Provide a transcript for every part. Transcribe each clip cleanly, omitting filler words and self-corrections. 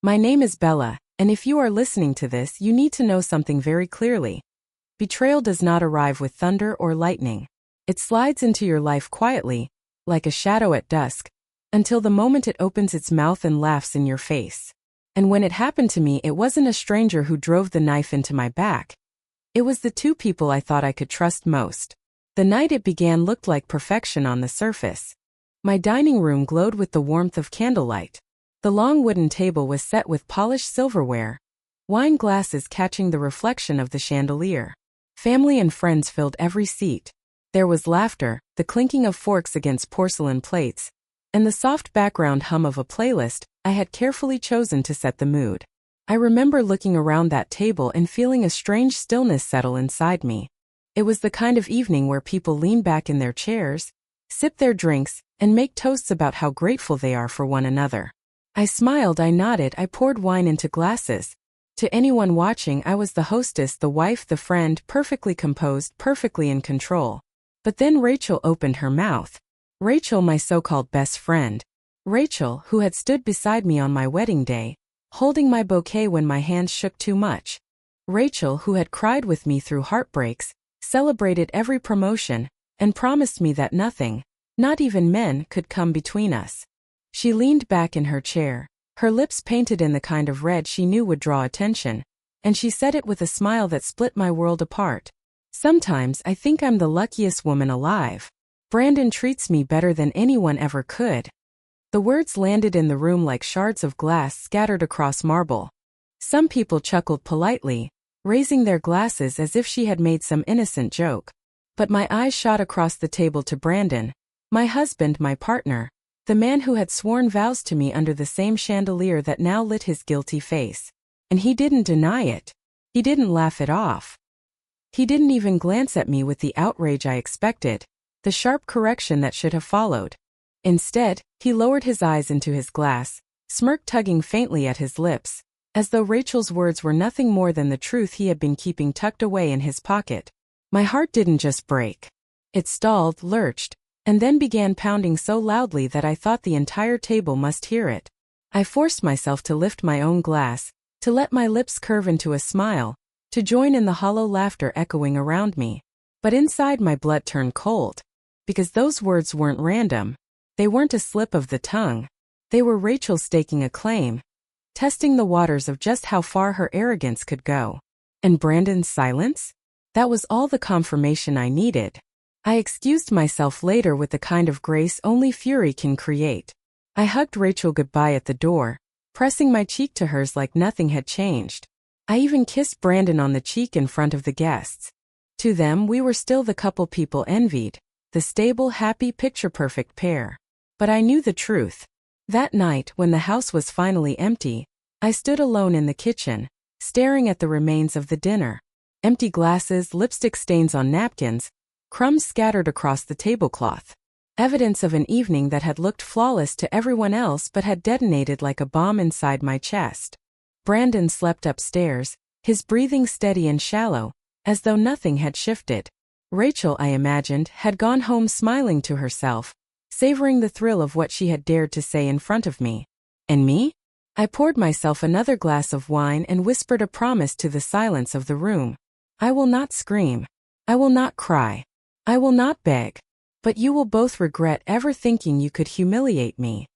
My name is Bella, and if you are listening to this, you need to know something very clearly. Betrayal does not arrive with thunder or lightning. It slides into your life quietly, like a shadow at dusk, until the moment it opens its mouth and laughs in your face. And when it happened to me, it wasn't a stranger who drove the knife into my back. It was the two people I thought I could trust most. The night it began looked like perfection on the surface. My dining room glowed with the warmth of candlelight. The long wooden table was set with polished silverware, wine glasses catching the reflection of the chandelier. Family and friends filled every seat. There was laughter, the clinking of forks against porcelain plates, and the soft background hum of a playlist I had carefully chosen to set the mood. I remember looking around that table and feeling a strange stillness settle inside me. It was the kind of evening where people lean back in their chairs, sip their drinks, and make toasts about how grateful they are for one another. I smiled, I nodded, I poured wine into glasses. To anyone watching, I was the hostess, the wife, the friend, perfectly composed, perfectly in control. But then Rachel opened her mouth. Rachel, my so-called best friend. Rachel, who had stood beside me on my wedding day, holding my bouquet when my hands shook too much. Rachel, who had cried with me through heartbreaks, celebrated every promotion, and promised me that nothing, not even men, could come between us. She leaned back in her chair, her lips painted in the kind of red she knew would draw attention, and she said it with a smile that split my world apart. Sometimes I think I'm the luckiest woman alive. Brandon treats me better than anyone ever could. The words landed in the room like shards of glass scattered across marble. Some people chuckled politely, raising their glasses as if she had made some innocent joke. But my eyes shot across the table to Brandon, my husband, my partner, the man who had sworn vows to me under the same chandelier that now lit his guilty face. And he didn't deny it. He didn't laugh it off. He didn't even glance at me with the outrage I expected, the sharp correction that should have followed. Instead, he lowered his eyes into his glass, smirk tugging faintly at his lips, as though Rachel's words were nothing more than the truth he had been keeping tucked away in his pocket. My heart didn't just break. It stalled, lurched, and then began pounding so loudly that I thought the entire table must hear it. I forced myself to lift my own glass, to let my lips curve into a smile, to join in the hollow laughter echoing around me. But inside my blood turned cold. Because those words weren't random. They weren't a slip of the tongue. They were Rachel staking a claim, testing the waters of just how far her arrogance could go. And Brandon's silence? That was all the confirmation I needed. I excused myself later with the kind of grace only fury can create. I hugged Rachel goodbye at the door, pressing my cheek to hers like nothing had changed. I even kissed Brandon on the cheek in front of the guests. To them, we were still the couple people envied, the stable, happy, picture-perfect pair. But I knew the truth. That night, when the house was finally empty, I stood alone in the kitchen, staring at the remains of the dinner. Empty glasses, lipstick stains on napkins, crumbs scattered across the tablecloth. Evidence of an evening that had looked flawless to everyone else but had detonated like a bomb inside my chest. Brandon slept upstairs, his breathing steady and shallow, as though nothing had shifted. Rachel, I imagined, had gone home smiling to herself, savoring the thrill of what she had dared to say in front of me. And me? I poured myself another glass of wine and whispered a promise to the silence of the room. I will not scream. I will not cry. I will not beg. But you will both regret ever thinking you could humiliate me.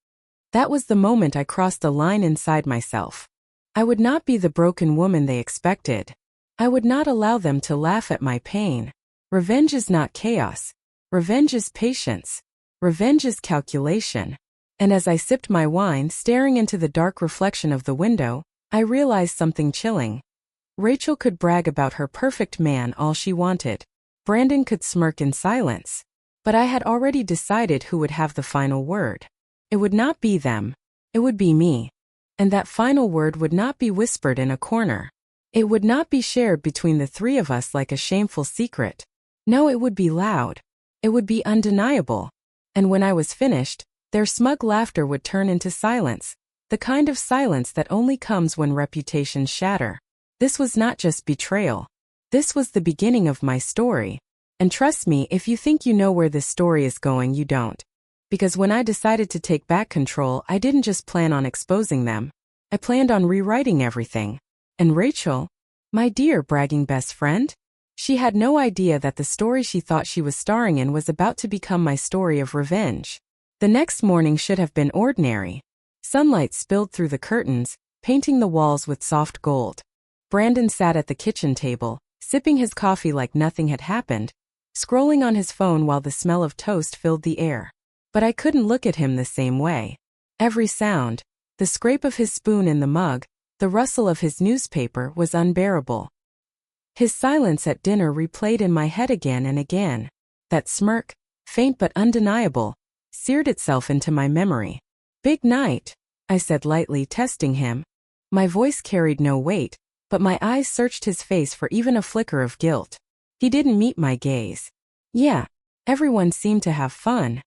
That was the moment I crossed the line inside myself. I would not be the broken woman they expected. I would not allow them to laugh at my pain. Revenge is not chaos. Revenge is patience. Revenge is calculation. And as I sipped my wine, staring into the dark reflection of the window, I realized something chilling. Rachel could brag about her perfect man all she wanted. Brandon could smirk in silence. But I had already decided who would have the final word. It would not be them. It would be me. And that final word would not be whispered in a corner. It would not be shared between the three of us like a shameful secret. No, it would be loud. It would be undeniable. And when I was finished, their smug laughter would turn into silence, the kind of silence that only comes when reputations shatter. This was not just betrayal. This was the beginning of my story. And trust me, if you think you know where this story is going, you don't. Because when I decided to take back control, I didn't just plan on exposing them. I planned on rewriting everything. And Rachel, my dear bragging best friend? She had no idea that the story she thought she was starring in was about to become my story of revenge. The next morning should have been ordinary. Sunlight spilled through the curtains, painting the walls with soft gold. Brandon sat at the kitchen table, sipping his coffee like nothing had happened, scrolling on his phone while the smell of toast filled the air. But I couldn't look at him the same way. Every sound, the scrape of his spoon in the mug, the rustle of his newspaper was unbearable. His silence at dinner replayed in my head again and again. That smirk, faint but undeniable, seared itself into my memory. "Big night," I said lightly, testing him. My voice carried no weight, but my eyes searched his face for even a flicker of guilt. He didn't meet my gaze. Yeah, everyone seemed to have fun.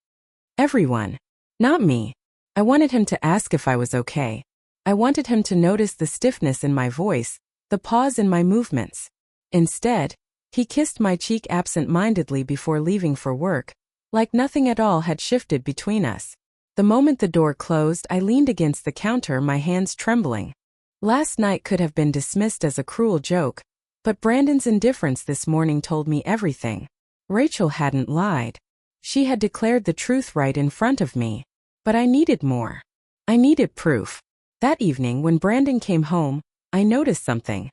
Everyone. Not me. I wanted him to ask if I was okay. I wanted him to notice the stiffness in my voice, the pause in my movements. Instead, he kissed my cheek absent-mindedly before leaving for work, like nothing at all had shifted between us. The moment the door closed, I leaned against the counter, my hands trembling. Last night could have been dismissed as a cruel joke, but Brandon's indifference this morning told me everything. Rachel hadn't lied. She had declared the truth right in front of me. But I needed more. I needed proof. That evening when Brandon came home, I noticed something.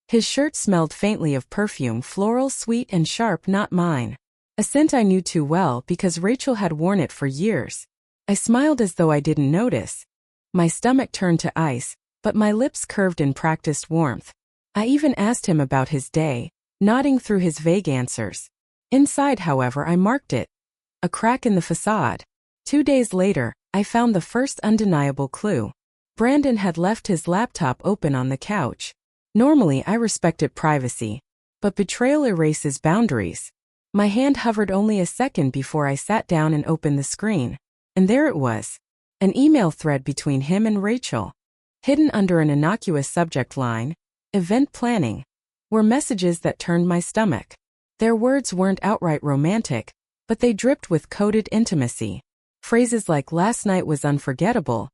His shirt smelled faintly of perfume, floral, sweet and sharp, not mine. A scent I knew too well because Rachel had worn it for years. I smiled as though I didn't notice. My stomach turned to ice, but my lips curved in practiced warmth. I even asked him about his day, nodding through his vague answers. Inside, however, I marked it. A crack in the facade. 2 days later, I found the first undeniable clue. Brandon had left his laptop open on the couch. Normally, I respected privacy, but betrayal erases boundaries. My hand hovered only a second before I sat down and opened the screen. And there it was. An email thread between him and Rachel. Hidden under an innocuous subject line, event planning, were messages that turned my stomach. Their words weren't outright romantic, but they dripped with coded intimacy. Phrases like "last night was unforgettable"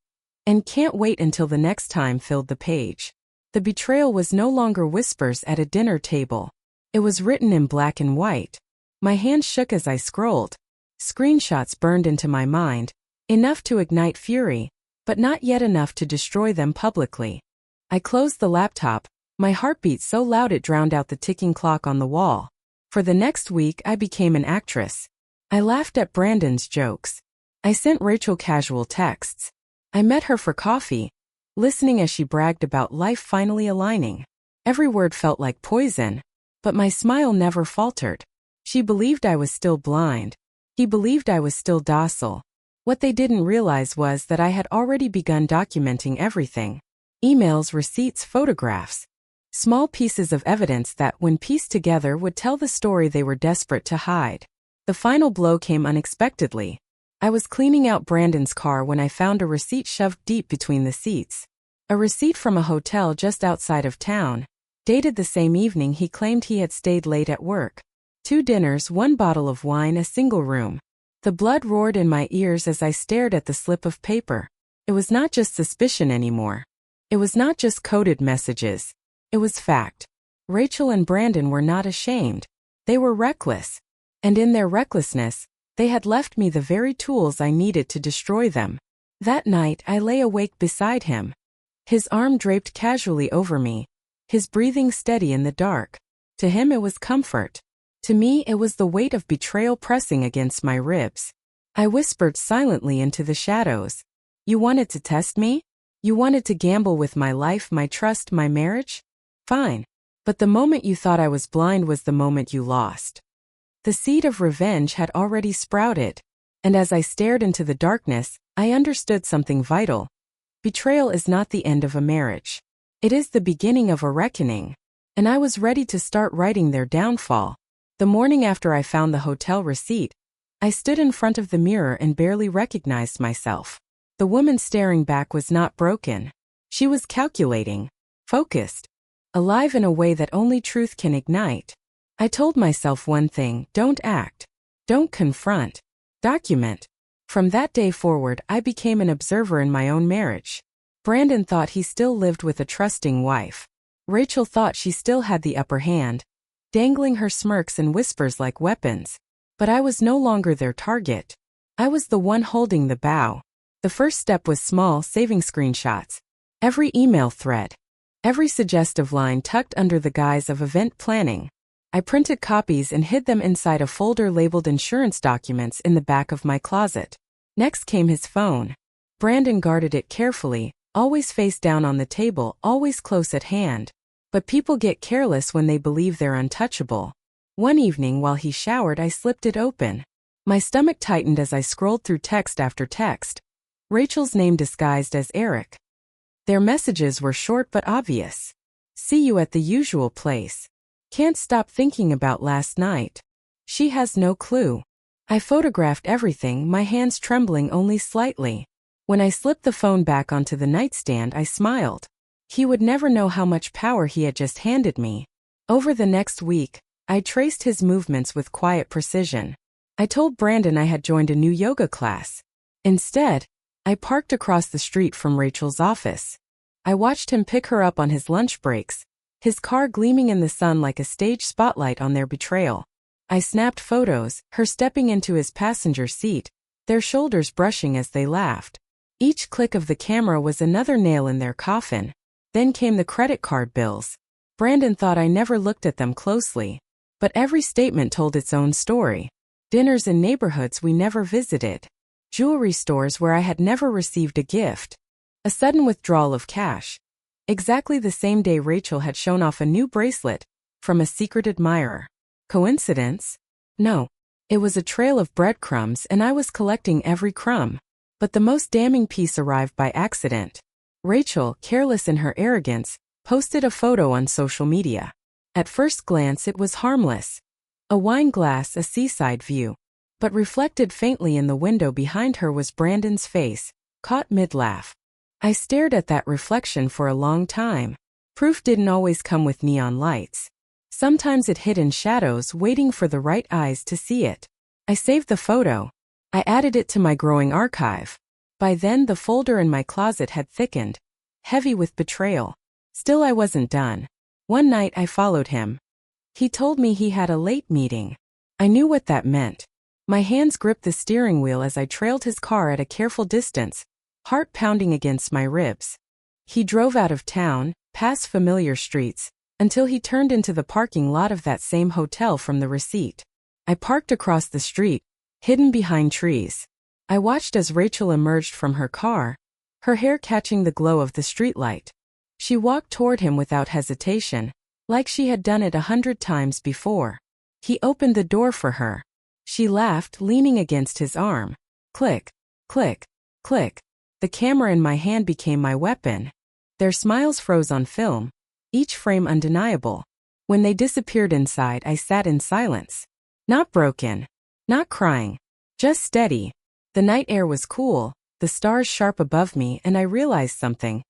and "can't wait until the next time" filled the page. The betrayal was no longer whispers at a dinner table. It was written in black and white. My hand shook as I scrolled. Screenshots burned into my mind, enough to ignite fury, but not yet enough to destroy them publicly. I closed the laptop, my heartbeat so loud it drowned out the ticking clock on the wall. For the next week, I became an actress. I laughed at Brandon's jokes. I sent Rachel casual texts. I met her for coffee, listening as she bragged about life finally aligning. Every word felt like poison, but my smile never faltered. She believed I was still blind. He believed I was still docile. What they didn't realize was that I had already begun documenting everything. Emails, receipts, photographs. Small pieces of evidence that, when pieced together, would tell the story they were desperate to hide. The final blow came unexpectedly. I was cleaning out Brandon's car when I found a receipt shoved deep between the seats. A receipt from a hotel just outside of town, dated the same evening he claimed he had stayed late at work. 2 dinners, 1 bottle of wine, a single room. The blood roared in my ears as I stared at the slip of paper. It was not just suspicion anymore. It was not just coded messages. It was fact. Rachel and Brandon were not ashamed. They were reckless. And in their recklessness, they had left me the very tools I needed to destroy them. That night, I lay awake beside him. His arm draped casually over me, his breathing steady in the dark. To him it was comfort. To me it was the weight of betrayal pressing against my ribs. I whispered silently into the shadows. "You wanted to test me? You wanted to gamble with my life, my trust, my marriage? Fine. But the moment you thought I was blind was the moment you lost." The seed of revenge had already sprouted, and as I stared into the darkness, I understood something vital. Betrayal is not the end of a marriage. It is the beginning of a reckoning, and I was ready to start writing their downfall. The morning after I found the hotel receipt, I stood in front of the mirror and barely recognized myself. The woman staring back was not broken. She was calculating, focused, alive in a way that only truth can ignite. I told myself one thing: don't act. Don't confront. Document. From that day forward, I became an observer in my own marriage. Brandon thought he still lived with a trusting wife. Rachel thought she still had the upper hand, dangling her smirks and whispers like weapons. But I was no longer their target. I was the one holding the bow. The first step was small, saving screenshots. Every email thread. Every suggestive line tucked under the guise of event planning. I printed copies and hid them inside a folder labeled insurance documents in the back of my closet. Next came his phone. Brandon guarded it carefully, always face down on the table, always close at hand. But people get careless when they believe they're untouchable. One evening while he showered, I slipped it open. My stomach tightened as I scrolled through text after text. Rachel's name disguised as Eric. Their messages were short but obvious. See you at the usual place. Can't stop thinking about last night. She has no clue. I photographed everything, my hands trembling only slightly. When I slipped the phone back onto the nightstand, I smiled. He would never know how much power he had just handed me. Over the next week, I traced his movements with quiet precision. I told Brandon I had joined a new yoga class. Instead, I parked across the street from Rachel's office. I watched him pick her up on his lunch breaks, his car gleaming in the sun like a stage spotlight on their betrayal. I snapped photos, her stepping into his passenger seat, their shoulders brushing as they laughed. Each click of the camera was another nail in their coffin. Then came the credit card bills. Brandon thought I never looked at them closely. But every statement told its own story. Dinners in neighborhoods we never visited. Jewelry stores where I had never received a gift. A sudden withdrawal of cash. Exactly the same day Rachel had shown off a new bracelet from a secret admirer. Coincidence? No. It was a trail of breadcrumbs and I was collecting every crumb. But the most damning piece arrived by accident. Rachel, careless in her arrogance, posted a photo on social media. At first glance it was harmless. A wine glass, a seaside view. But reflected faintly in the window behind her was Brandon's face, caught mid-laugh. I stared at that reflection for a long time. Proof didn't always come with neon lights. Sometimes it hid in shadows, waiting for the right eyes to see it. I saved the photo. I added it to my growing archive. By then the folder in my closet had thickened, heavy with betrayal. Still I wasn't done. One night I followed him. He told me he had a late meeting. I knew what that meant. My hands gripped the steering wheel as I trailed his car at a careful distance, heart pounding against my ribs. He drove out of town, past familiar streets, until he turned into the parking lot of that same hotel from the receipt. I parked across the street, hidden behind trees. I watched as Rachel emerged from her car, her hair catching the glow of the streetlight. She walked toward him without hesitation, like she had done it 100 times before. He opened the door for her. She laughed, leaning against his arm. Click, click, click. The camera in my hand became my weapon. Their smiles froze on film, each frame undeniable. When they disappeared inside, I sat in silence. Not broken, not crying, just steady. The night air was cool, the stars sharp above me, and I realized something.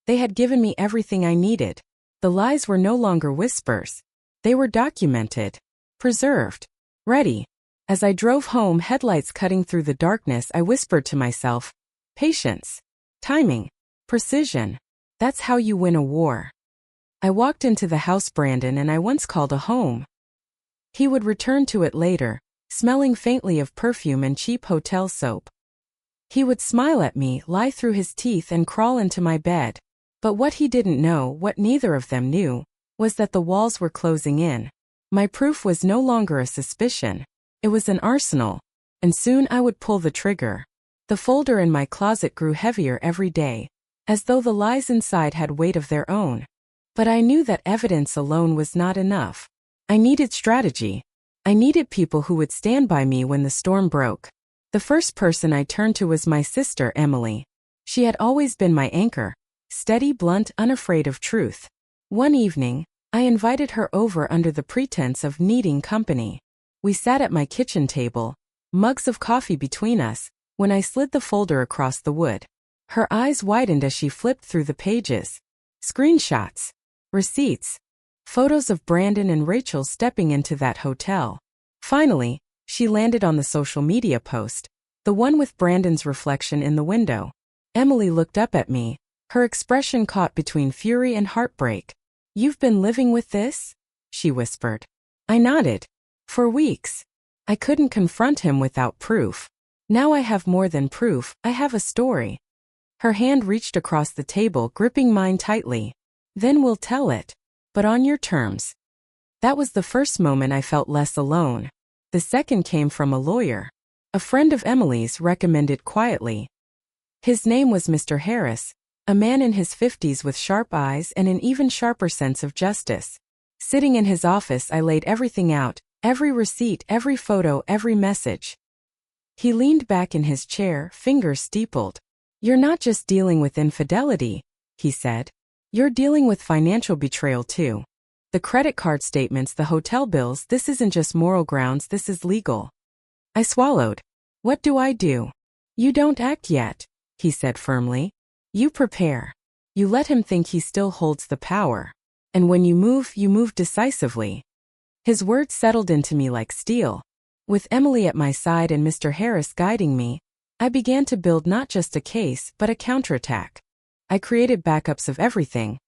They had given me everything I needed. The lies were no longer whispers. They were documented, preserved, ready. As I drove home, headlights cutting through the darkness, I whispered to myself, patience, timing, precision. That's how you win a war. I walked into the house Brandon and I once called a home. He would return to it later, smelling faintly of perfume and cheap hotel soap. He would smile at me, lie through his teeth, and crawl into my bed. But what he didn't know, what neither of them knew, was that the walls were closing in. My proof was no longer a suspicion. It was an arsenal. And soon I would pull the trigger. The folder in my closet grew heavier every day, as though the lies inside had weight of their own. But I knew that evidence alone was not enough. I needed strategy. I needed people who would stand by me when the storm broke. The first person I turned to was my sister, Emily. She had always been my anchor, steady, blunt, unafraid of truth. One evening, I invited her over under the pretense of needing company. We sat at my kitchen table, mugs of coffee between us, when I slid the folder across the wood. Her eyes widened as she flipped through the pages. Screenshots, receipts, photos of Brandon and Rachel stepping into that hotel. Finally, she landed on the social media post, the one with Brandon's reflection in the window. Emily looked up at me, Her expression caught between fury and heartbreak. "You've been living with this?" she whispered. I nodded. "For weeks." I couldn't confront him without proof. Now I have more than proof, I have a story. Her hand reached across the table, gripping mine tightly. "Then we'll tell it. But on your terms." That was the first moment I felt less alone. The second came from a lawyer. A friend of Emily's recommended quietly. His name was Mr. Harris, a man in his 50s with sharp eyes and an even sharper sense of justice. Sitting in his office, I laid everything out, every receipt, every photo, every message. He leaned back in his chair, fingers steepled. "You're not just dealing with infidelity," he said. "You're dealing with financial betrayal too. The credit card statements, the hotel bills, this isn't just moral grounds, this is legal." I swallowed. "What do I do?" "You don't act yet," he said firmly. "You prepare. You let him think he still holds the power. And when you move decisively." His words settled into me like steel. With Emily at my side and Mr. Harris guiding me, I began to build not just a case, but a counterattack. I created backups of everything.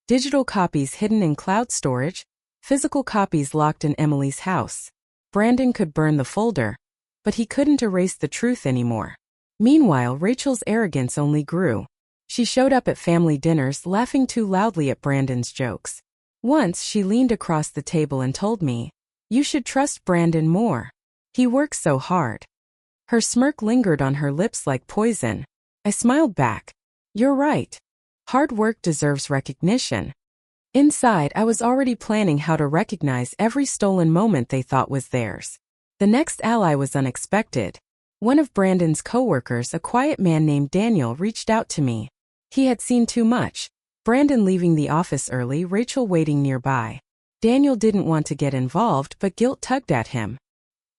Digital copies hidden in cloud storage, physical copies locked in Emily's house. Brandon could burn the folder, but he couldn't erase the truth anymore. Meanwhile, Rachel's arrogance only grew. She showed up at family dinners, laughing too loudly at Brandon's jokes. Once she leaned across the table and told me, "You should trust Brandon more. He works so hard." Her smirk lingered on her lips like poison. I smiled back. "You're right. Hard work deserves recognition." Inside, I was already planning how to recognize every stolen moment they thought was theirs. The next ally was unexpected. One of Brandon's coworkers, a quiet man named Daniel, reached out to me. He had seen too much. Brandon leaving the office early, Rachel waiting nearby. Daniel didn't want to get involved, but guilt tugged at him.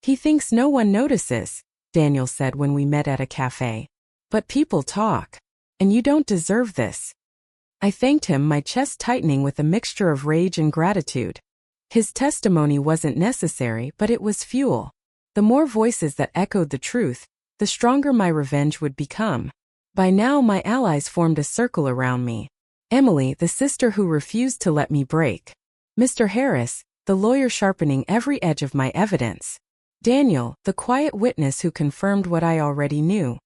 "He thinks no one notices," Daniel said when we met at a cafe. "But people talk. And you don't deserve this." I thanked him, my chest tightening with a mixture of rage and gratitude. His testimony wasn't necessary, but it was fuel. The more voices that echoed the truth, the stronger my revenge would become. By now, my allies formed a circle around me. Emily, the sister who refused to let me break. Mr. Harris, the lawyer sharpening every edge of my evidence. Daniel, the quiet witness who confirmed what I already knew.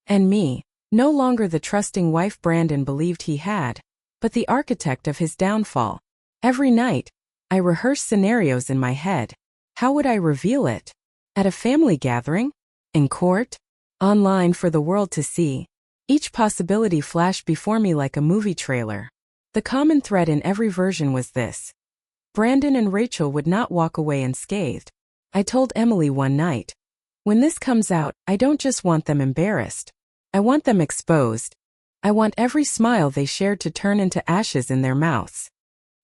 And me, no longer the trusting wife Brandon believed he had, but the architect of his downfall. Every night, I rehearsed scenarios in my head. How would I reveal it? At a family gathering? In court? Online for the world to see? Each possibility flashed before me like a movie trailer. The common thread in every version was this: Brandon and Rachel would not walk away unscathed. I told Emily one night, "When this comes out, I don't just want them embarrassed. I want them exposed. I want every smile they shared to turn into ashes in their mouths."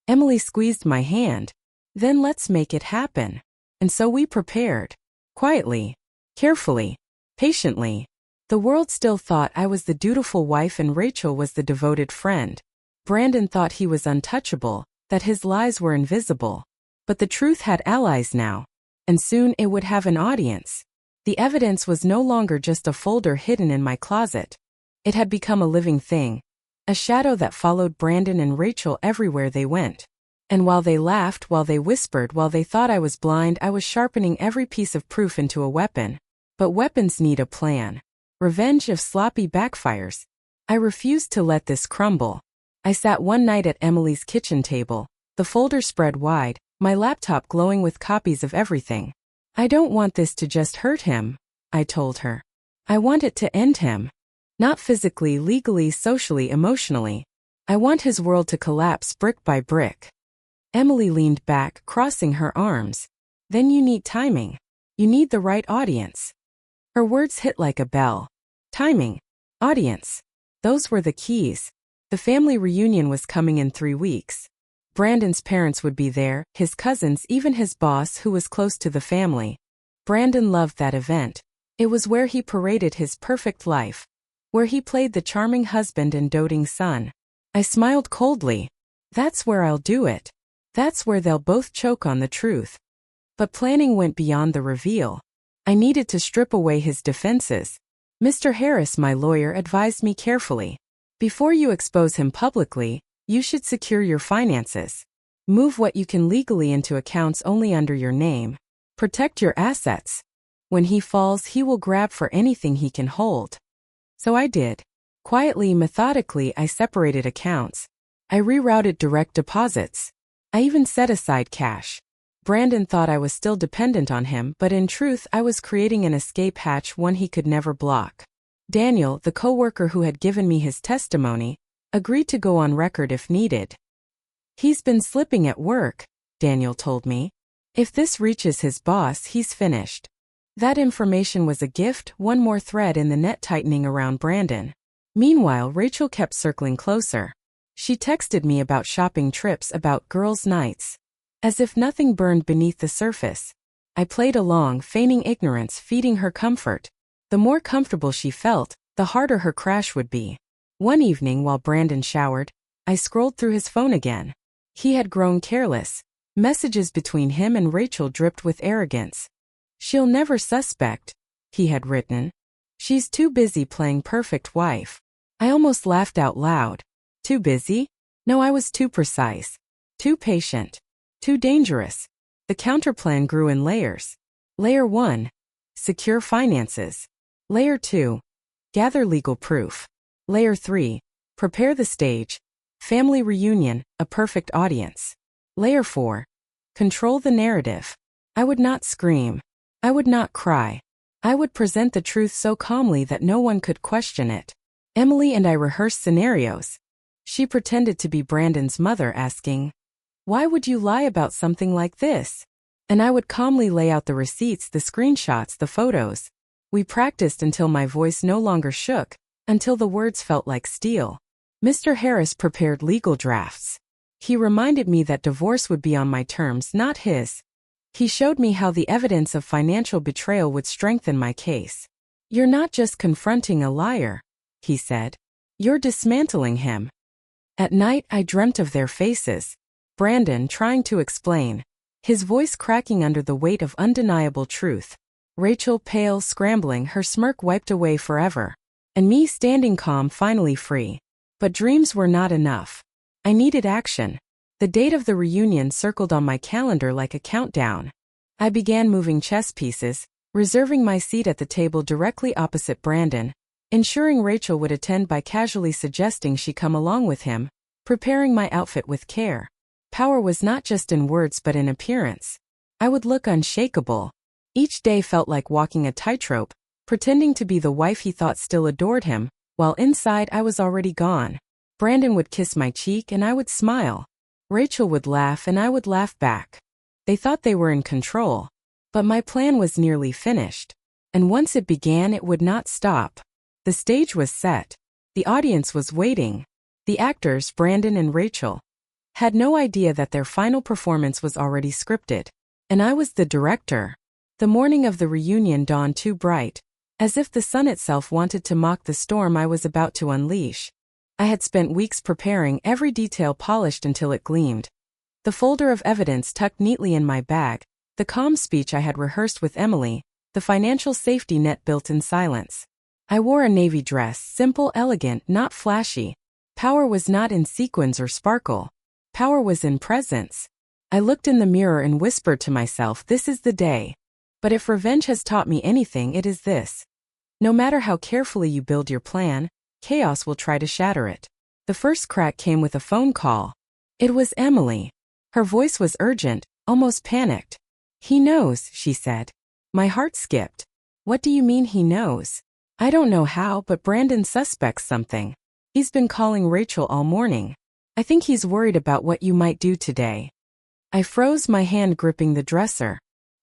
Emily squeezed my hand. "Then let's make it happen." And so we prepared. Quietly, carefully, patiently. The world still thought I was the dutiful wife and Rachel was the devoted friend. Brandon thought he was untouchable, that his lies were invisible. But the truth had allies now. And soon it would have an audience. The evidence was no longer just a folder hidden in my closet. It had become a living thing. A shadow that followed Brandon and Rachel everywhere they went. And while they laughed, while they whispered, while they thought I was blind, I was sharpening every piece of proof into a weapon. But weapons need a plan. Revenge if sloppy backfires. I refused to let this crumble. I sat one night at Emily's kitchen table, the folder spread wide, my laptop glowing with copies of everything. "I don't want this to just hurt him," I told her. "I want it to end him. Not physically, legally, socially, emotionally. I want his world to collapse brick by brick." Emily leaned back, crossing her arms. "Then you need timing. You need the right audience." Her words hit like a bell. Timing. Audience. Those were the keys. The family reunion was coming in 3 weeks. Brandon's parents would be there, his cousins, even his boss who was close to the family. Brandon loved that event. It was where he paraded his perfect life. Where he played the charming husband and doting son. I smiled coldly. That's where I'll do it. That's where they'll both choke on the truth. But planning went beyond the reveal. I needed to strip away his defenses. Mr. Harris, my lawyer, advised me carefully. Before you expose him publicly, you should secure your finances. Move what you can legally into accounts only under your name. Protect your assets. When he falls, he will grab for anything he can hold. So I did. Quietly, methodically, I separated accounts. I rerouted direct deposits. I even set aside cash. Brandon thought I was still dependent on him, but in truth, I was creating an escape hatch, one he could never block. Daniel, the coworker who had given me his testimony, agreed to go on record if needed. He's been slipping at work, Daniel told me. If this reaches his boss, he's finished. That information was a gift, one more thread in the net tightening around Brandon. Meanwhile, Rachel kept circling closer. She texted me about shopping trips, about girls' nights. As if nothing burned beneath the surface. I played along, feigning ignorance, feeding her comfort. The more comfortable she felt, the harder her crash would be. One evening while Brandon showered, I scrolled through his phone again. He had grown careless. Messages between him and Rachel dripped with arrogance. "She'll never suspect," he had written. "She's too busy playing perfect wife." I almost laughed out loud. Too busy? No, I was too precise. Too patient. Too dangerous. The counterplan grew in layers. Layer 1. Secure finances. Layer 2. Gather legal proof. Layer 3. Prepare the stage. Family reunion, a perfect audience. Layer 4. Control the narrative. I would not scream. I would not cry. I would present the truth so calmly that no one could question it. Emily and I rehearsed scenarios. She pretended to be Brandon's mother, asking, "Why would you lie about something like this?" And I would calmly lay out the receipts, the screenshots, the photos. We practiced until my voice no longer shook, until the words felt like steel. Mr. Harris prepared legal drafts. He reminded me that divorce would be on my terms, not his. He showed me how the evidence of financial betrayal would strengthen my case. "You're not just confronting a liar," he said. "You're dismantling him." At night, I dreamt of their faces. Brandon trying to explain, his voice cracking under the weight of undeniable truth. Rachel pale, scrambling, her smirk wiped away forever. And me standing calm, finally free. But dreams were not enough. I needed action. The date of the reunion circled on my calendar like a countdown. I began moving chess pieces, reserving my seat at the table directly opposite Brandon, ensuring Rachel would attend by casually suggesting she come along with him, preparing my outfit with care. Power was not just in words but in appearance. I would look unshakable. Each day felt like walking a tightrope, pretending to be the wife he thought still adored him, while inside I was already gone. Brandon would kiss my cheek and I would smile. Rachel would laugh and I would laugh back. They thought they were in control. But my plan was nearly finished. And once it began, it would not stop. The stage was set. The audience was waiting. The actors, Brandon and Rachel, had no idea that their final performance was already scripted. And I was the director. The morning of the reunion dawned too bright, as if the sun itself wanted to mock the storm I was about to unleash. I had spent weeks preparing, every detail polished until it gleamed. The folder of evidence tucked neatly in my bag, the calm speech I had rehearsed with Emily, the financial safety net built in silence. I wore a navy dress, simple, elegant, not flashy. Power was not in sequins or sparkle. Power was in presence. I looked in the mirror and whispered to myself, "This is the day." But if revenge has taught me anything, it is this. No matter how carefully you build your plan, chaos will try to shatter it. The first crack came with a phone call. It was Emily. Her voice was urgent, almost panicked. "He knows," she said. My heart skipped. "What do you mean he knows?" "I don't know how, but Brandon suspects something. He's been calling Rachel all morning. I think he's worried about what you might do today." I froze, my hand gripping the dresser.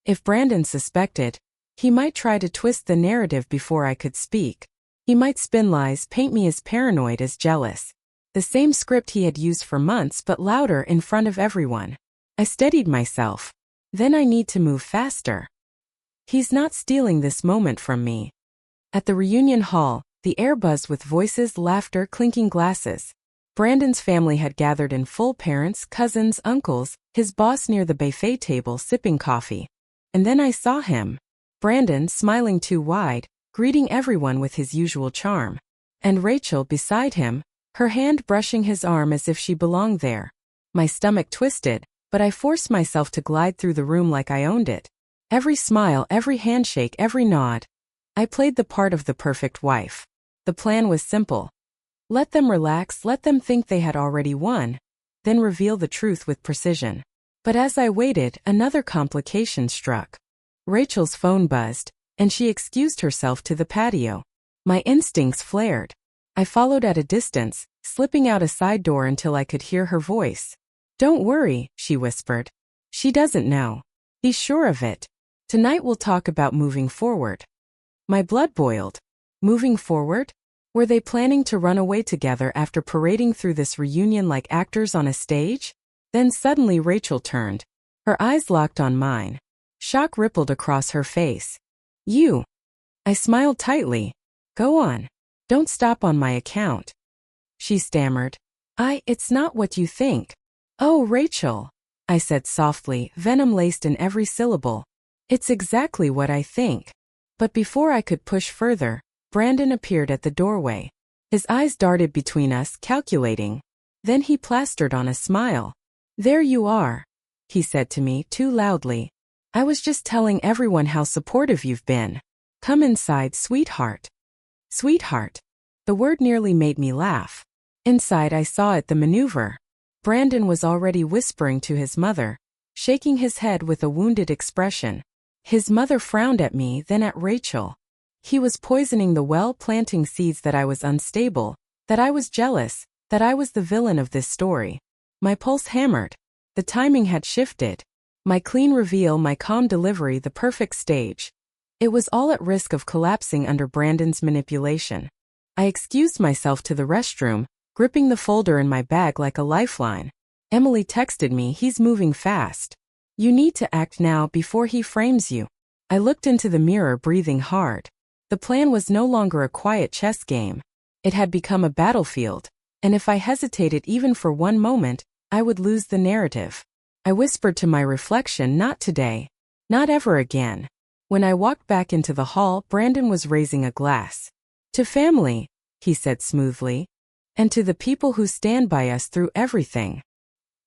If Brandon suspected, he might try to twist the narrative before I could speak. He might spin lies, paint me as paranoid, as jealous. The same script he had used for months, but louder, in front of everyone. I steadied myself. Then I need to move faster. He's not stealing this moment from me. At the reunion hall, the air buzzed with voices, laughter, clinking glasses. Brandon's family had gathered in full, parents, cousins, uncles, his boss near the buffet table sipping coffee. And then I saw him. Brandon, smiling too wide, greeting everyone with his usual charm. And Rachel beside him, her hand brushing his arm as if she belonged there. My stomach twisted, but I forced myself to glide through the room like I owned it. Every smile, every handshake, every nod. I played the part of the perfect wife. The plan was simple. Let them relax, let them think they had already won, then reveal the truth with precision. But as I waited, another complication struck. Rachel's phone buzzed, and she excused herself to the patio. My instincts flared. I followed at a distance, slipping out a side door until I could hear her voice. "Don't worry," she whispered. "She doesn't know. Be sure of it. Tonight we'll talk about moving forward." My blood boiled. Moving forward? Were they planning to run away together after parading through this reunion like actors on a stage? Then suddenly Rachel turned. Her eyes locked on mine. Shock rippled across her face. "You?" I smiled tightly. "Go on. Don't stop on my account." She stammered. It's not what you think." "Oh, Rachel," I said softly, venom laced in every syllable. "It's exactly what I think." But before I could push further, Brandon appeared at the doorway. His eyes darted between us, calculating. Then he plastered on a smile. "There you are," he said to me too loudly. "I was just telling everyone how supportive you've been. Come inside, sweetheart." Sweetheart. The word nearly made me laugh. Inside I saw it, the maneuver. Brandon was already whispering to his mother, shaking his head with a wounded expression. His mother frowned at me, then at Rachel. He was poisoning the well, planting seeds that I was unstable, that I was jealous, that I was the villain of this story. My pulse hammered. The timing had shifted. My clean reveal, my calm delivery, the perfect stage. It was all at risk of collapsing under Brandon's manipulation. I excused myself to the restroom, gripping the folder in my bag like a lifeline. Emily texted me, "He's moving fast. You need to act now before he frames you." I looked into the mirror, breathing hard. The plan was no longer a quiet chess game. It had become a battlefield, and if I hesitated even for one moment, I would lose the narrative. I whispered to my reflection, "Not today. Not ever again." When I walked back into the hall, Brandon was raising a glass. "To family," he said smoothly, "and to the people who stand by us through everything."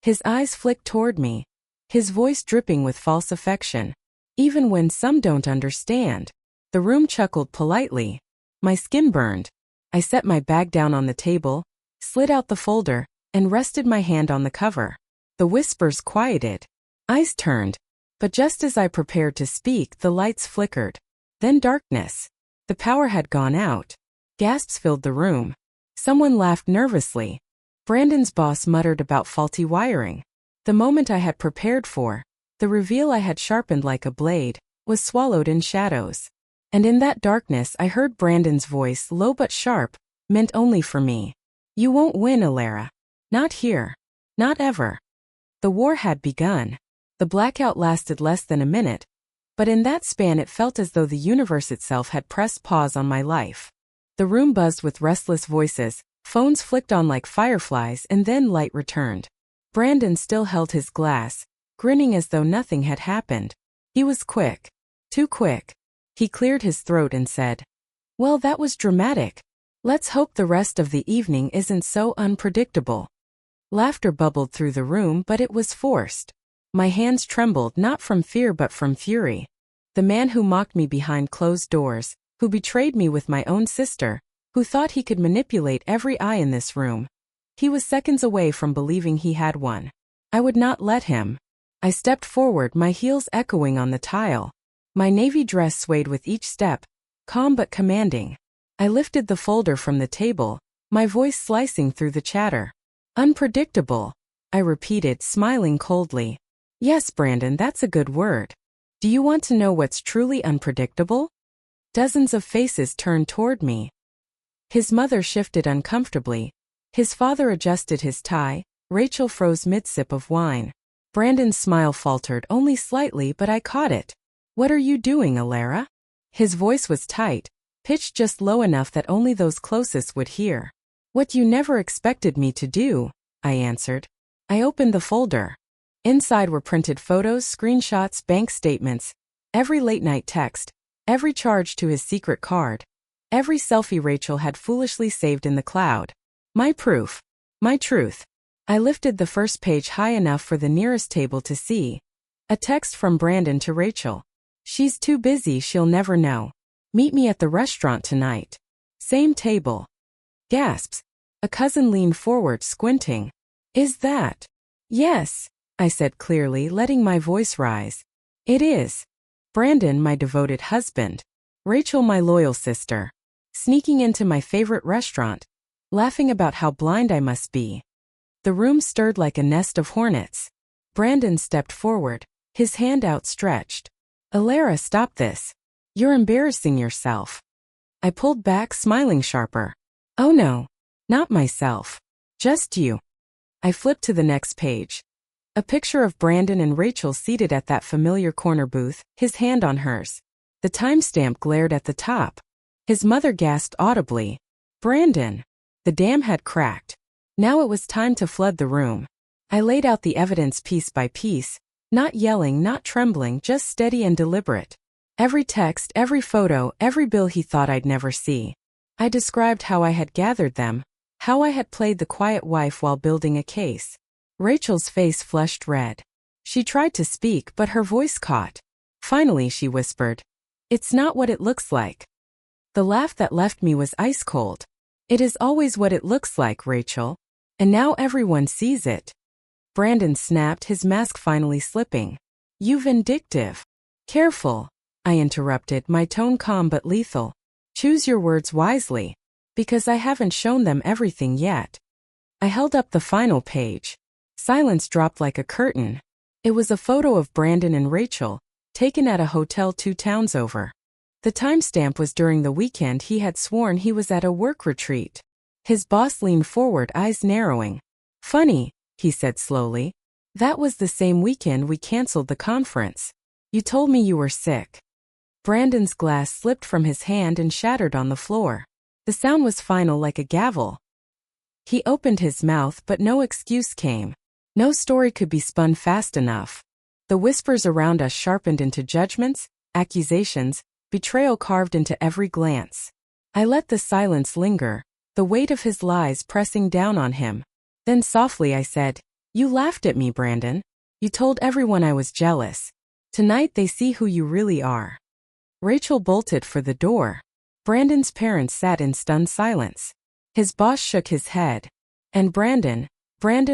His eyes flicked toward me, his voice dripping with false affection. "Even when some don't understand." The room chuckled politely. My skin burned. I set my bag down on the table, slid out the folder, and rested my hand on the cover. The whispers quieted. Eyes turned. But just as I prepared to speak, the lights flickered. Then darkness. The power had gone out. Gasps filled the room. Someone laughed nervously. Brandon's boss muttered about faulty wiring. The moment I had prepared for, the reveal I had sharpened like a blade, was swallowed in shadows. And in that darkness I heard Brandon's voice, low but sharp, meant only for me. "You won't win, Alara. Not here. Not ever." The war had begun. The blackout lasted less than a minute, but in that span it felt as though the universe itself had pressed pause on my life. The room buzzed with restless voices, phones flicked on like fireflies, and then light returned. Brandon still held his glass, grinning as though nothing had happened. He was quick. Too quick. He cleared his throat and said, "Well, that was dramatic. Let's hope the rest of the evening isn't so unpredictable." Laughter bubbled through the room, but it was forced. My hands trembled, not from fear but from fury. The man who mocked me behind closed doors, who betrayed me with my own sister, who thought he could manipulate every eye in this room. He was seconds away from believing he had won. I would not let him. I stepped forward, my heels echoing on the tile. My navy dress swayed with each step, calm but commanding. I lifted the folder from the table, my voice slicing through the chatter. "Unpredictable," I repeated, smiling coldly. "Yes, Brandon, that's a good word. Do you want to know what's truly unpredictable?" Dozens of faces turned toward me. His mother shifted uncomfortably. His father adjusted his tie. Rachel froze mid-sip of wine. Brandon's smile faltered only slightly, but I caught it. "What are you doing, Alara?" His voice was tight, pitched just low enough that only those closest would hear. "What you never expected me to do," I answered. I opened the folder. Inside were printed photos, screenshots, bank statements, every late-night text, every charge to his secret card, every selfie Rachel had foolishly saved in the cloud. My proof. My truth. I lifted the first page high enough for the nearest table to see. A text from Brandon to Rachel. She's too busy, she'll never know. Meet me at the restaurant tonight. Same table. Gasps. A cousin leaned forward, squinting. Is that? Yes, I said clearly, letting my voice rise. It is. Brandon, my devoted husband. Rachel, my loyal sister. Sneaking into my favorite restaurant. Laughing about how blind I must be. The room stirred like a nest of hornets. Brandon stepped forward, his hand outstretched. Alara, stop this. You're embarrassing yourself. I pulled back, smiling sharper. Oh no. Not myself. Just you. I flipped to the next page. A picture of Brandon and Rachel seated at that familiar corner booth, his hand on hers. The timestamp glared at the top. His mother gasped audibly. Brandon. The dam had cracked. Now it was time to flood the room. I laid out the evidence piece by piece, not yelling, not trembling, just steady and deliberate. Every text, every photo, every bill he thought I'd never see. I described how I had gathered them, how I had played the quiet wife while building a case. Rachel's face flushed red. She tried to speak, but her voice caught. Finally, she whispered, "It's not what it looks like." The laugh that left me was ice cold. It is always what it looks like, Rachel. And now everyone sees it. Brandon snapped, his mask finally slipping. You vindictive. Careful, I interrupted, my tone calm but lethal. Choose your words wisely. Because I haven't shown them everything yet. I held up the final page. Silence dropped like a curtain. It was a photo of Brandon and Rachel, taken at a hotel 2 towns over. The timestamp was during the weekend he had sworn he was at a work retreat. His boss leaned forward, eyes narrowing. Funny, he said slowly. That was the same weekend we canceled the conference. You told me you were sick. Brandon's glass slipped from his hand and shattered on the floor. The sound was final, like a gavel. He opened his mouth, but no excuse came. No story could be spun fast enough. The whispers around us sharpened into judgments, accusations, betrayal carved into every glance. I let the silence linger, the weight of his lies pressing down on him. Then softly I said, You laughed at me, Brandon. You told everyone I was jealous. Tonight they see who you really are. Rachel bolted for the door. Brandon's parents sat in stunned silence. His boss shook his head. And Brandon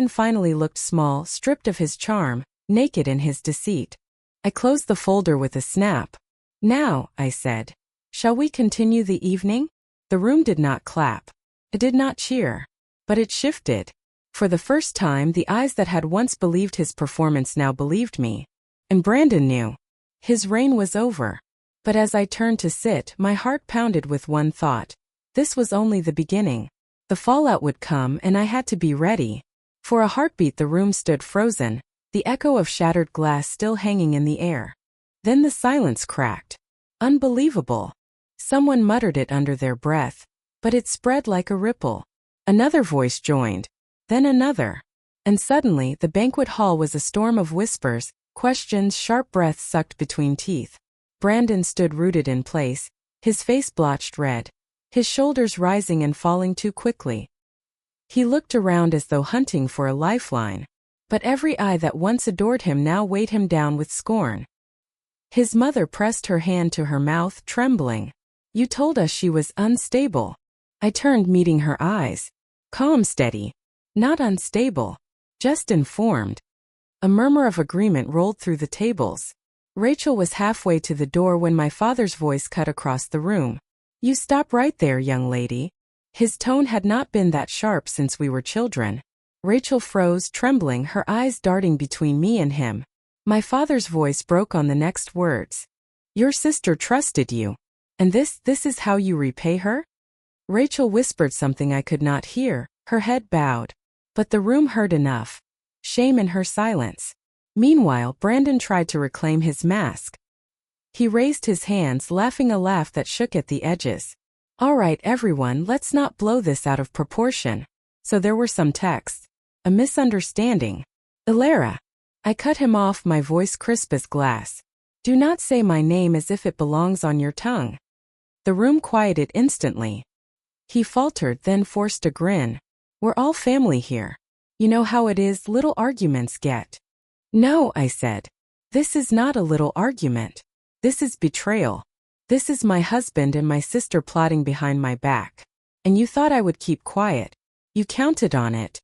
finally looked small, stripped of his charm, naked in his deceit. I closed the folder with a snap. Now, I said, shall we continue the evening? The room did not clap. It did not cheer. But it shifted. For the first time, the eyes that had once believed his performance now believed me. And Brandon knew. His reign was over. But as I turned to sit, my heart pounded with one thought. This was only the beginning. The fallout would come, and I had to be ready. For a heartbeat the room stood frozen, the echo of shattered glass still hanging in the air. Then the silence cracked. Unbelievable. Someone muttered it under their breath, but it spread like a ripple. Another voice joined, then another. And suddenly the banquet hall was a storm of whispers, questions, sharp breaths sucked between teeth. Brandon stood rooted in place, his face blotched red, his shoulders rising and falling too quickly. He looked around as though hunting for a lifeline, but every eye that once adored him now weighed him down with scorn. His mother pressed her hand to her mouth, trembling. You told us she was unstable. I turned, meeting her eyes. Calm, steady. Not unstable. Just informed. A murmur of agreement rolled through the tables. Rachel was halfway to the door when my father's voice cut across the room. You stop right there, young lady. His tone had not been that sharp since we were children. Rachel froze, trembling, her eyes darting between me and him. My father's voice broke on the next words. Your sister trusted you. And this is how you repay her? Rachel whispered something I could not hear, her head bowed. But the room heard enough. Shame in her silence. Meanwhile, Brandon tried to reclaim his mask. He raised his hands, laughing a laugh that shook at the edges. All right, everyone, let's not blow this out of proportion. So there were some texts. A misunderstanding. Alara. I cut him off, my voice crisp as glass. Do not say my name as if it belongs on your tongue. The room quieted instantly. He faltered, then forced a grin. We're all family here. You know how it is, little arguments get. No, I said. This is not a little argument. This is betrayal. This is my husband and my sister plotting behind my back. And you thought I would keep quiet. You counted on it.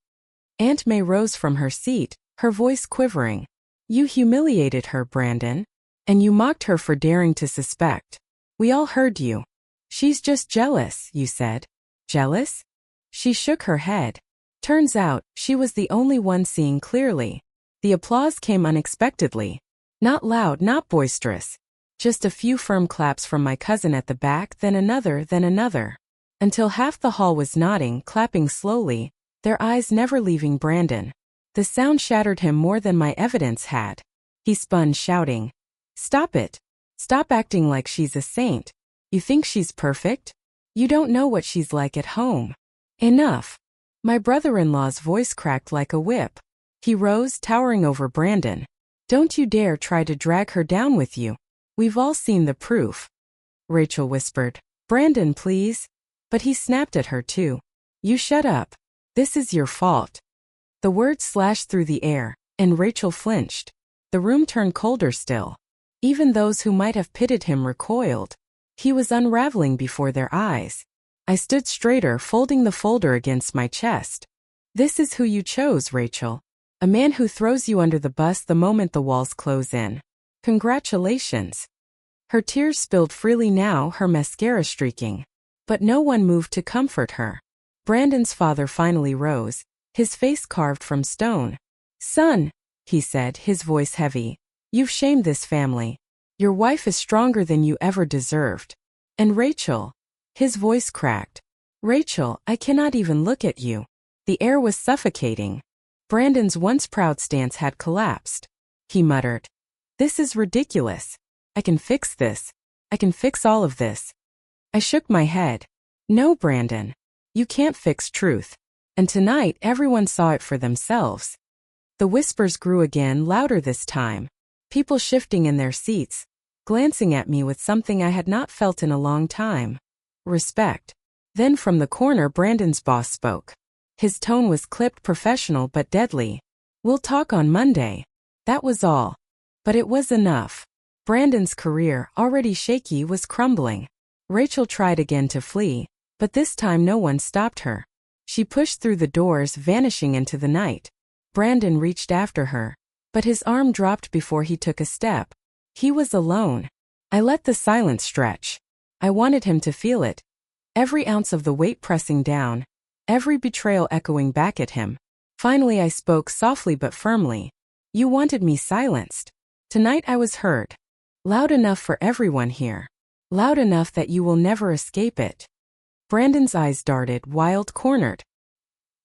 Aunt May rose from her seat, her voice quivering. You humiliated her, Brandon. And you mocked her for daring to suspect. We all heard you. She's just jealous, you said. Jealous? She shook her head. Turns out, she was the only one seeing clearly. The applause came unexpectedly. Not loud, not boisterous. Just a few firm claps from my cousin at the back, then another. Until half the hall was nodding, clapping slowly, their eyes never leaving Brandon. The sound shattered him more than my evidence had. He spun, shouting, "Stop it! Stop acting like she's a saint. You think she's perfect? You don't know what she's like at home. Enough." My brother-in-law's voice cracked like a whip. He rose, towering over Brandon. "Don't you dare try to drag her down with you. We've all seen the proof." Rachel whispered, "Brandon, please." But he snapped at her too. "You shut up. This is your fault." The words slashed through the air, and Rachel flinched. The room turned colder still. Even those who might have pitied him recoiled. He was unraveling before their eyes. I stood straighter, folding the folder against my chest. "This is who you chose, Rachel. A man who throws you under the bus the moment the walls close in. Congratulations." Her tears spilled freely now, her mascara streaking. But no one moved to comfort her. Brandon's father finally rose, his face carved from stone. "Son," he said, his voice heavy, "you've shamed this family. Your wife is stronger than you ever deserved. And Rachel," his voice cracked, "Rachel, I cannot even look at you." The air was suffocating. Brandon's once proud stance had collapsed. He muttered, "This is ridiculous. I can fix this. I can fix all of this." I shook my head. "No, Brandon. You can't fix truth." And tonight everyone saw it for themselves. The whispers grew again, louder this time. People shifting in their seats, glancing at me with something I had not felt in a long time. Respect. Then from the corner Brandon's boss spoke. His tone was clipped, professional but deadly. "We'll talk on Monday." That was all. But it was enough. Brandon's career, already shaky, was crumbling. Rachel tried again to flee, but this time no one stopped her. She pushed through the doors, vanishing into the night. Brandon reached after her, but his arm dropped before he took a step. He was alone. I let the silence stretch. I wanted him to feel it. Every ounce of the weight pressing down, every betrayal echoing back at him. Finally I spoke softly but firmly. "You wanted me silenced. Tonight I was heard. Loud enough for everyone here. Loud enough that you will never escape it." Brandon's eyes darted, wild, cornered.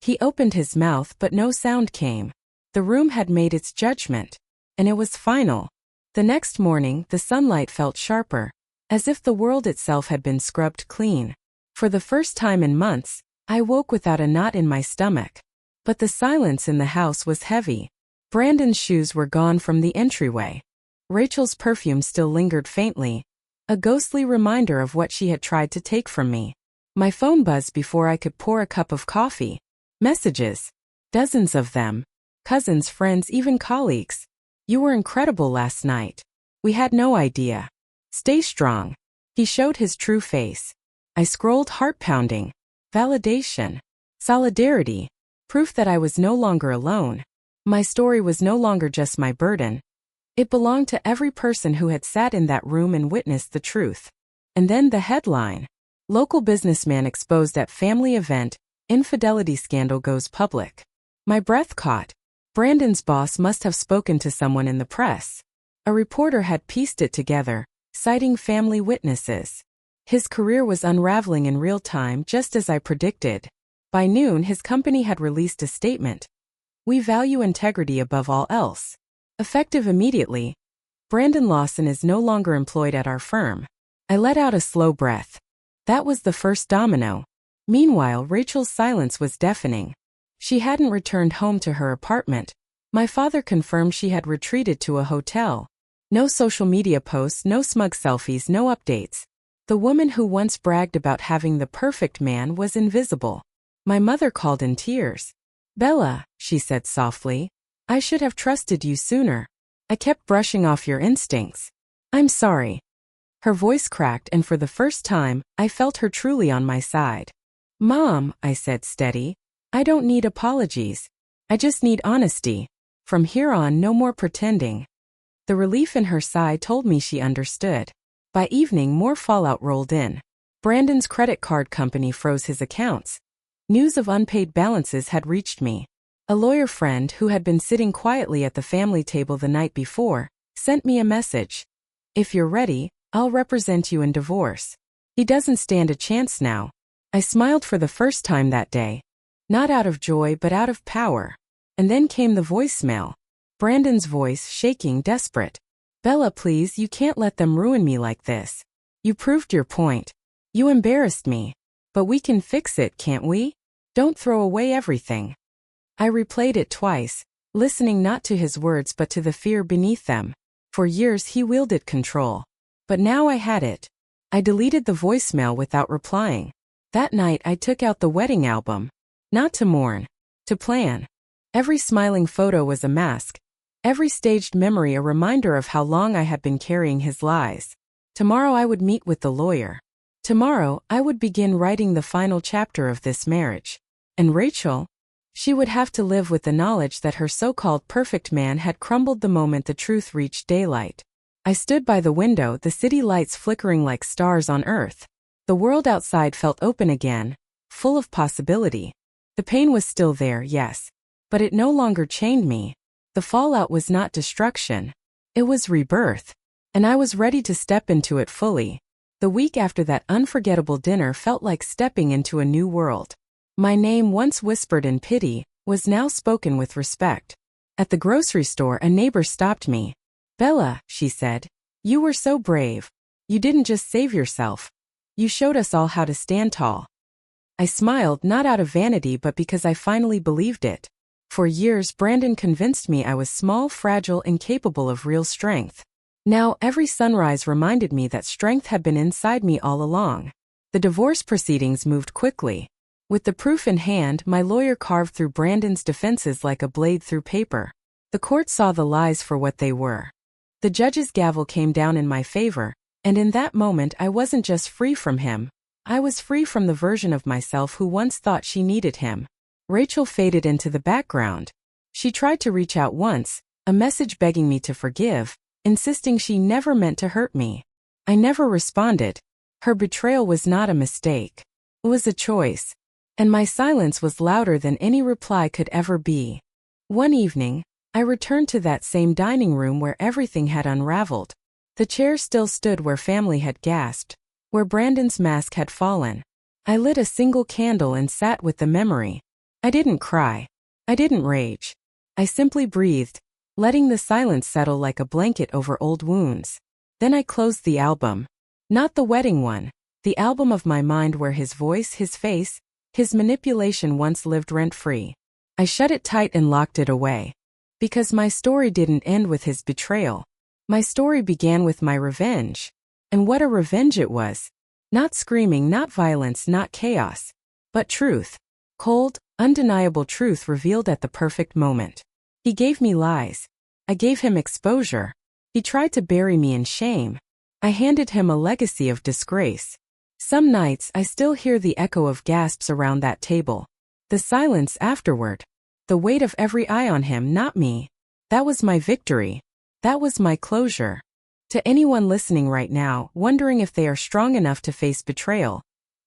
He opened his mouth but no sound came. The room had made its judgment. And it was final. The next morning, the sunlight felt sharper, as if the world itself had been scrubbed clean. For the first time in months, I woke without a knot in my stomach. But the silence in the house was heavy. Brandon's shoes were gone from the entryway. Rachel's perfume still lingered faintly, a ghostly reminder of what she had tried to take from me. My phone buzzed before I could pour a cup of coffee. Messages. Dozens of them. Cousins, friends, even colleagues. "You were incredible last night. We had no idea. Stay strong." He showed his true face. I scrolled, heart pounding. Validation. Solidarity. Proof that I was no longer alone. My story was no longer just my burden. It belonged to every person who had sat in that room and witnessed the truth. And then the headline. Local businessman exposed at family event, infidelity scandal goes public. My breath caught. Brandon's boss must have spoken to someone in the press. A reporter had pieced it together, citing family witnesses. His career was unraveling in real time, just as I predicted. By noon, his company had released a statement. "We value integrity above all else." Effective immediately. Brandon Lawson is no longer employed at our firm. I let out a slow breath. That was the first domino. Meanwhile, Rachel's silence was deafening. She hadn't returned home to her apartment. My father confirmed she had retreated to a hotel. No social media posts, no smug selfies, no updates. The woman who once bragged about having the perfect man was invisible. My mother called in tears. Bella, she said softly, I should have trusted you sooner. I kept brushing off your instincts. I'm sorry. Her voice cracked, and for the first time, I felt her truly on my side. Mom, I said steady, I don't need apologies. I just need honesty. From here on, no more pretending. The relief in her sigh told me she understood. By evening, more fallout rolled in. Brandon's credit card company froze his accounts. News of unpaid balances had reached me. A lawyer friend who had been sitting quietly at the family table the night before sent me a message. If you're ready, I'll represent you in divorce. He doesn't stand a chance now. I smiled for the first time that day. Not out of joy but out of power. And then came the voicemail. Brandon's voice, shaking, desperate. Bella, please, you can't let them ruin me like this. You proved your point. You embarrassed me. But we can fix it, can't we? Don't throw away everything. I replayed it twice, listening not to his words but to the fear beneath them. For years he wielded control. But now I had it. I deleted the voicemail without replying. That night I took out the wedding album. Not to mourn. To plan. Every smiling photo was a mask. Every staged memory a reminder of how long I had been carrying his lies. Tomorrow I would meet with the lawyer. Tomorrow I would begin writing the final chapter of this marriage. And Rachel? She would have to live with the knowledge that her so-called perfect man had crumbled the moment the truth reached daylight. I stood by the window, the city lights flickering like stars on earth. The world outside felt open again, full of possibility. The pain was still there, yes. But it no longer chained me. The fallout was not destruction. It was rebirth. And I was ready to step into it fully. The week after that unforgettable dinner felt like stepping into a new world. My name, once whispered in pity, was now spoken with respect. At the grocery store, a neighbor stopped me. Bella, she said, you were so brave. You didn't just save yourself. You showed us all how to stand tall. I smiled, not out of vanity but because I finally believed it. For years, Brandon convinced me I was small, fragile, incapable of real strength. Now, every sunrise reminded me that strength had been inside me all along. The divorce proceedings moved quickly. With the proof in hand, my lawyer carved through Brandon's defenses like a blade through paper. The court saw the lies for what they were. The judge's gavel came down in my favor, and in that moment I wasn't just free from him. I was free from the version of myself who once thought she needed him. Rachel faded into the background. She tried to reach out once, a message begging me to forgive, insisting she never meant to hurt me. I never responded. Her betrayal was not a mistake. It was a choice. And my silence was louder than any reply could ever be. One evening, I returned to that same dining room where everything had unraveled. The chair still stood where family had gasped, where Brandon's mask had fallen. I lit a single candle and sat with the memory. I didn't cry. I didn't rage. I simply breathed, letting the silence settle like a blanket over old wounds. Then I closed the album. Not the wedding one. The album of my mind where his voice, his face, his manipulation once lived rent-free. I shut it tight and locked it away. Because my story didn't end with his betrayal. My story began with my revenge. And what a revenge it was. Not screaming, not violence, not chaos. But truth. Cold, undeniable truth revealed at the perfect moment. He gave me lies. I gave him exposure. He tried to bury me in shame. I handed him a legacy of disgrace. Some nights I still hear the echo of gasps around that table. The silence afterward. The weight of every eye on him, not me. That was my victory. That was my closure. To anyone listening right now, wondering if they are strong enough to face betrayal,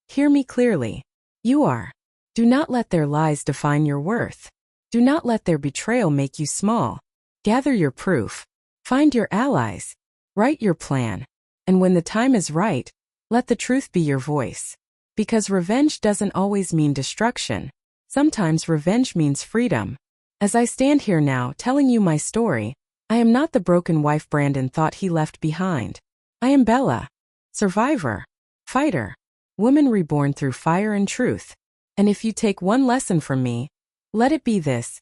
hear me clearly. You are. Do not let their lies define your worth. Do not let their betrayal make you small. Gather your proof. Find your allies. Write your plan. And when the time is right, let the truth be your voice. Because revenge doesn't always mean destruction. Sometimes revenge means freedom. As I stand here now telling you my story, I am not the broken wife Brandon thought he left behind. I am Bella. Survivor. Fighter. Woman reborn through fire and truth. And if you take one lesson from me, let it be this.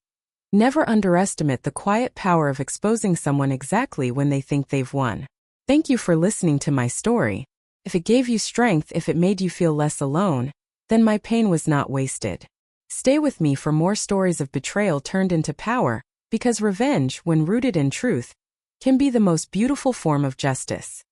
Never underestimate the quiet power of exposing someone exactly when they think they've won. Thank you for listening to my story. If it gave you strength, if it made you feel less alone, then my pain was not wasted. Stay with me for more stories of betrayal turned into power, because revenge, when rooted in truth, can be the most beautiful form of justice.